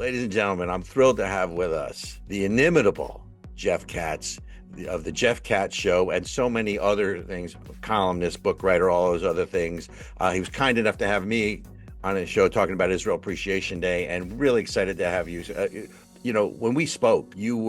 Ladies and gentlemen, I'm thrilled to have with us the inimitable Jeff Katz of the Jeff Katz Show and so many other things, columnist, book writer, all those other things. He was kind enough to have me on his show talking about Israel Appreciation Day, and really excited to have you. When we spoke, you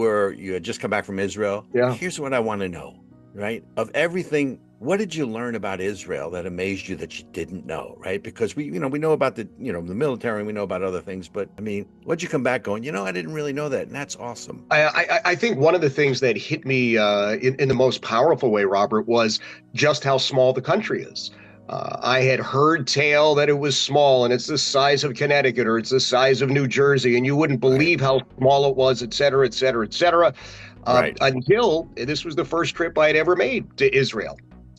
had just come back from Israel. Yeah. Here's what I want to know, right? Of everything, what did you learn about Israel that amazed you that you didn't know, right? Because we know about the military, and we know about other things, but I mean, what'd you come back going, I didn't really know that, and that's awesome. I think one of the things that hit me in the most powerful way, Robert, was just how small the country is. I had heard tale that it was small and it's the size of Connecticut or it's the size of New Jersey, and you wouldn't believe how small it was, et cetera, et cetera, et cetera. Right. Until this was the first trip I had ever made to Israel.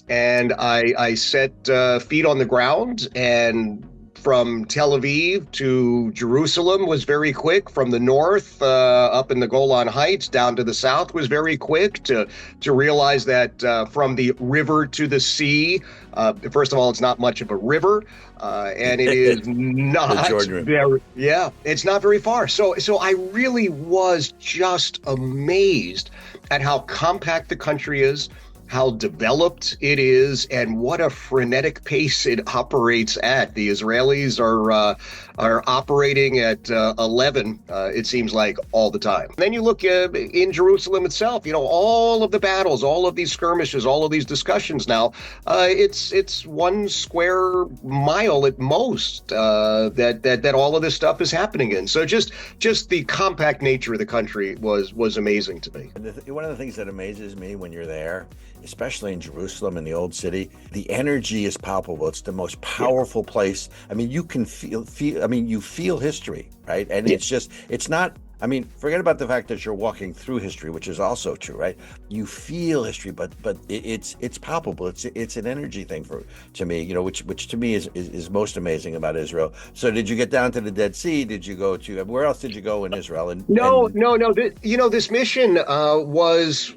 And I set feet on the ground, and from Tel Aviv to Jerusalem was very quick. From the north, up in the Golan Heights, down to the south was very quick. To realize that from the river to the sea, first of all, it's not much of a river, and it is not very, it's not very far. So I really was just amazed at how compact the country is, how developed it is, and what a frenetic pace it operates at. The Israelis are operating at 11, it seems like, all the time. Then you look in Jerusalem itself, all of the battles, all of these skirmishes, all of these discussions now, it's 1 square mile at most that all of this stuff is happening in. So just the compact nature of the country was amazing to me. One of the things that amazes me when you're there, especially in Jerusalem, in the old city, the energy is palpable. It's the most powerful place. I mean, you can you feel history, right? And it's not, forget about the fact that you're walking through history, which is also true, right? You feel history, but it's palpable. It's an energy thing to me, which to me is most amazing about Israel. So did you get down to the Dead Sea? Did you go to, where else did you go in Israel? No. This mission was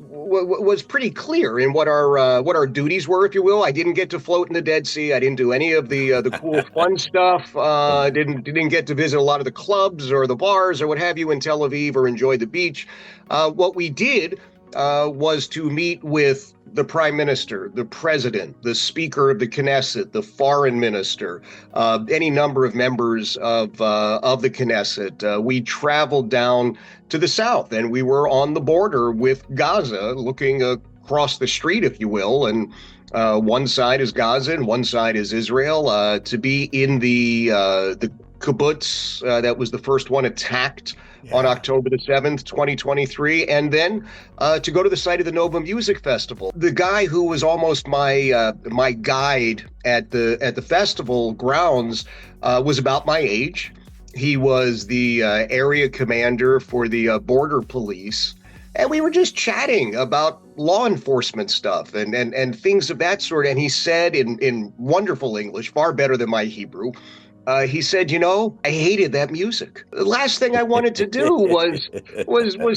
pretty clear in what our duties were, if you will. I didn't get to float in the Dead Sea. I didn't do any of the cool fun stuff. Didn't get to visit a lot of the clubs or the bars or what have you in Tel Aviv or enjoy the beach. What we did was to meet with the prime minister, the president, the speaker of the Knesset, the foreign minister, any number of members of the Knesset. We traveled down to the south, and we were on the border with Gaza, looking across the street, if you will, and one side is Gaza and one side is Israel. To be in the kibbutz that was the first one attacked on October the 7th, 2023, and then to go to the site of the Nova Music Festival. The guy who was almost my guide at the festival grounds was about my age. He was the area commander for the border police, and we were just chatting about law enforcement stuff and things of that sort. And he said in wonderful English, far better than my Hebrew, he said, I hated that music. The last thing I wanted to do was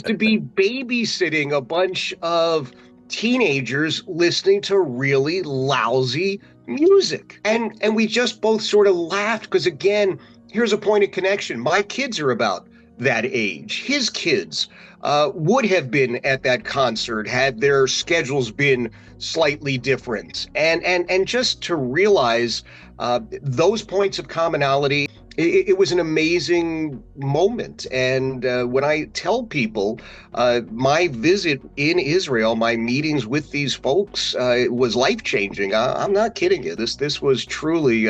to be babysitting a bunch of teenagers listening to really lousy music. And we just both sort of laughed because, again, here's a point of connection. My kids are about that age. His kids would have been at that concert had their schedules been slightly different. And just to realize those points of commonality, it was an amazing moment. And when I tell people my visit in Israel, my meetings with these folks, it was life-changing. I'm not kidding you. This was truly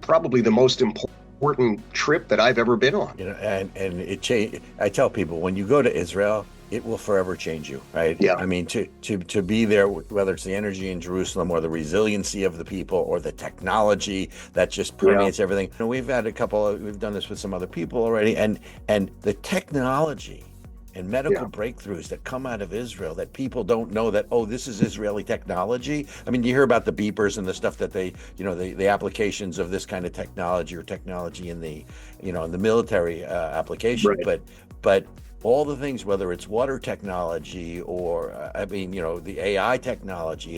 probably the most important trip that I've ever been on. And it changed. I tell people, when you go to Israel, it will forever change you, right? Yeah. To be there, whether it's the energy in Jerusalem or the resiliency of the people or the technology that just permeates everything. We've had we've done this with some other people already, and the technology and medical breakthroughs that come out of Israel that people don't know that, this is Israeli technology. You hear about the beepers and the stuff that they, the applications of this kind of technology or technology in the, in the military application, but all the things, whether it's water technology or, the AI technology,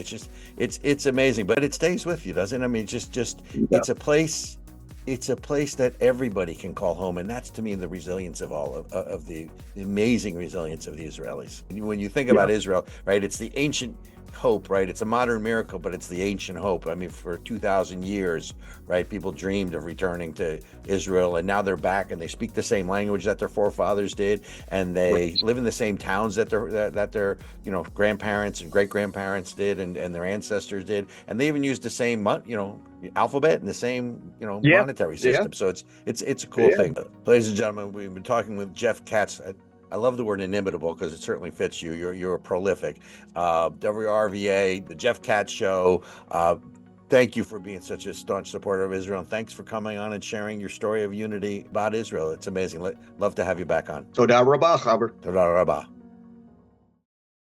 it's amazing, but it stays with you, doesn't it? It's a place it's a place that everybody can call home, and that's to me the resilience of all of the amazing resilience of the Israelis. When you think about Israel, right, it's the ancient hope, right? It's a modern miracle, but it's the ancient hope. I mean, for 2,000 years, right, people dreamed of returning to Israel, and now they're back, and they speak the same language that their forefathers did, and they live in the same towns that their grandparents and great grandparents did, and their ancestors did, and they even used the same alphabet and the same monetary system. So it's a cool thing. Ladies and gentlemen, we've been talking with Jeff Katz. I love the word inimitable because it certainly fits you. You're prolific. WRVA, the Jeff Katz Show. Thank you for being such a staunch supporter of Israel, and thanks for coming on and sharing your story of unity about Israel. It's amazing. Love to have you back on. Toda rabah, Haber. Toda rabah.